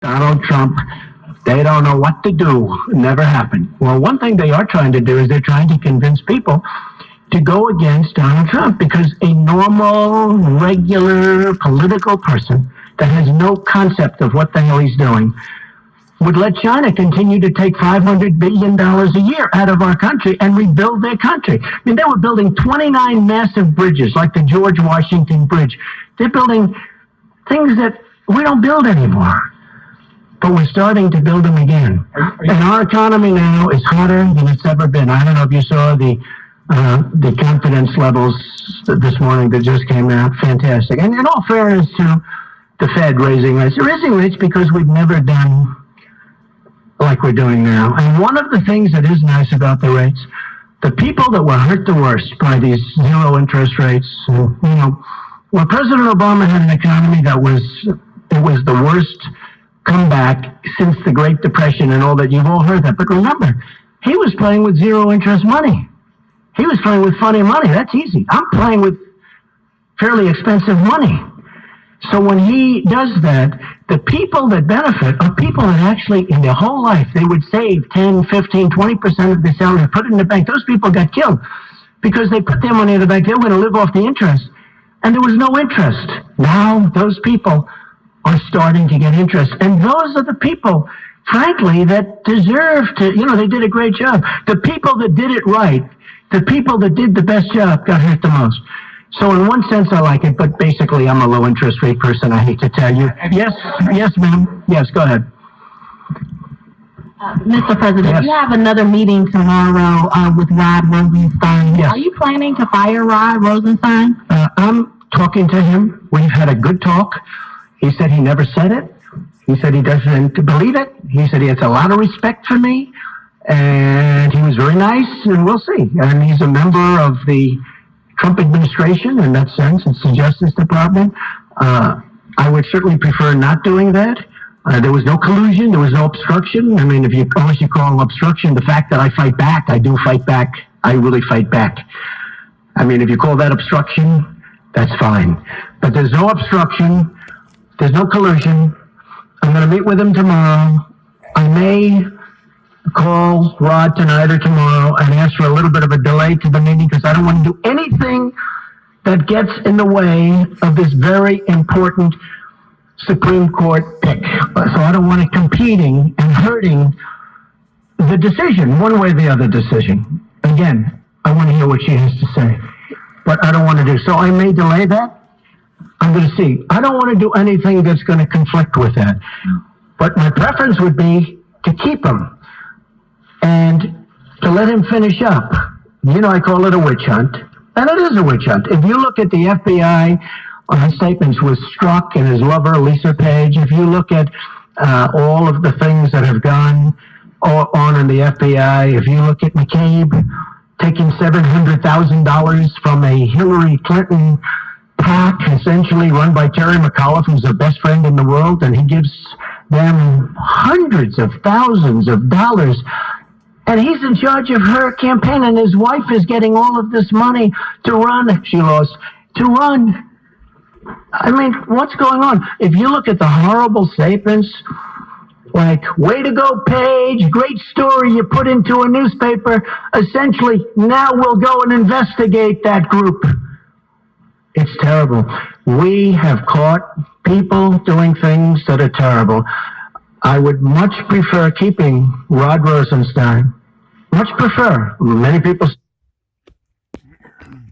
Donald Trump. They don't know what to do. It never happened. Well, one thing they are trying to do is they're trying to convince people to go against Donald Trump, because a normal, regular political person that has no concept of what the hell he's doing would let China continue to take $500 billion a year out of our country and rebuild their country. I mean, they were building 29 massive bridges like the George Washington Bridge. They're building things that we don't build anymore, but we're starting to build them again. And our economy now is hotter than it's ever been. I don't know if you saw the confidence levels this morning that just came out. Fantastic. And in all fairness to the Fed raising rates, they're raising rates because we've never done like we're doing now. And one of the things that is nice about the rates, the people that were hurt the worst by these zero interest rates, you know, well, President Obama had an economy that was the worst comeback since the Great Depression and all that. You've all heard that. But remember, he was playing with zero interest money. He was playing with funny money. That's easy. I'm playing with fairly expensive money. So when he does that, the people that benefit are people that actually in their whole life, they would save 10, 15, 20% of their salary, put it in the bank. Those people got killed because they put their money in the bank. They were going to live off the interest, and there was no interest. Now those people are starting to get interest. And those are the people, frankly, that deserve to, you know, they did a great job. The people that did it right, the people that did the best job got hurt the most. So in one sense, I like it, but basically I'm a low interest rate person, I hate to tell you. Yes, ma'am. Yes, go ahead. Mr. President, yes. You have another meeting tomorrow with Rod Rosenstein. Yes. Are you planning to fire Rod Rosenstein? I'm talking to him. We've had a good talk. He said he never said it. He said he doesn't believe it. He said he has a lot of respect for me. And he was very nice, and we'll see. And he's a member of the Trump administration in that sense. It's the Justice Department. I would certainly prefer not doing that. There was no collusion. There was no obstruction. I mean, unless you call obstruction the fact that I fight back, I do fight back. I really fight back. I mean, if you call that obstruction, that's fine. But there's no obstruction. There's no collusion. I'm going to meet with him tomorrow. I may call Rod tonight or tomorrow and ask for a little bit of a delay to the meeting because I don't want to do anything that gets in the way of this very important Supreme Court pick. So I don't want it competing and hurting the decision, one way or the other decision. Again, I want to hear what she has to say, but I don't want to do. So I may delay that. I'm going to see. I don't want to do anything that's going to conflict with that. But my preference would be to keep him and to let him finish up. You know, I call it a witch hunt, and it is a witch hunt. If you look at the FBI statements with Strzok and his lover, Lisa Page, if you look at all of the things that have gone on in the FBI, if you look at McCabe taking $700,000 from a Hillary Clinton PAC, essentially run by Terry McAuliffe, who's their best friend in the world, and he gives them hundreds of thousands of dollars. And he's in charge of her campaign, and his wife is getting all of this money to run. She lost. To run. I mean, what's going on? If you look at the horrible statements, like, way to go, Page, great story you put into a newspaper, essentially, now we'll go and investigate that group. It's terrible. We have caught people doing things that are terrible. I would much prefer keeping Rod Rosenstein. Much prefer. Many people